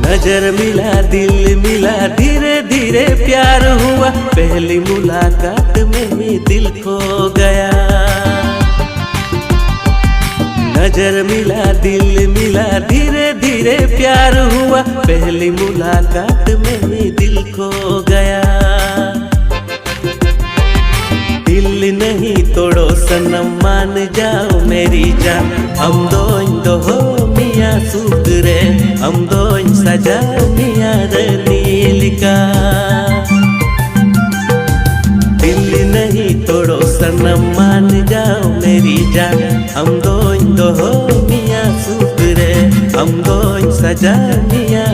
नजर मिला दिल मिला धीरे धीरे प्यार हुआ, पहली मुलाकात में ही दिल खो गया। नजर मिला दिल मिला धीरे धीरे प्यार हुआ, पहली मुलाकात में ही दिल खो गया। दिल नहीं तोड़ो सनम मान जाओ मेरी जान, हम दो हो मिया सुगरे, हम दो सजा मिया नील का। दिल नहीं तोड़ो सनम मान जाओ मेरी जान, हम दो हो मिया सुगरे, हम दो सजा मिया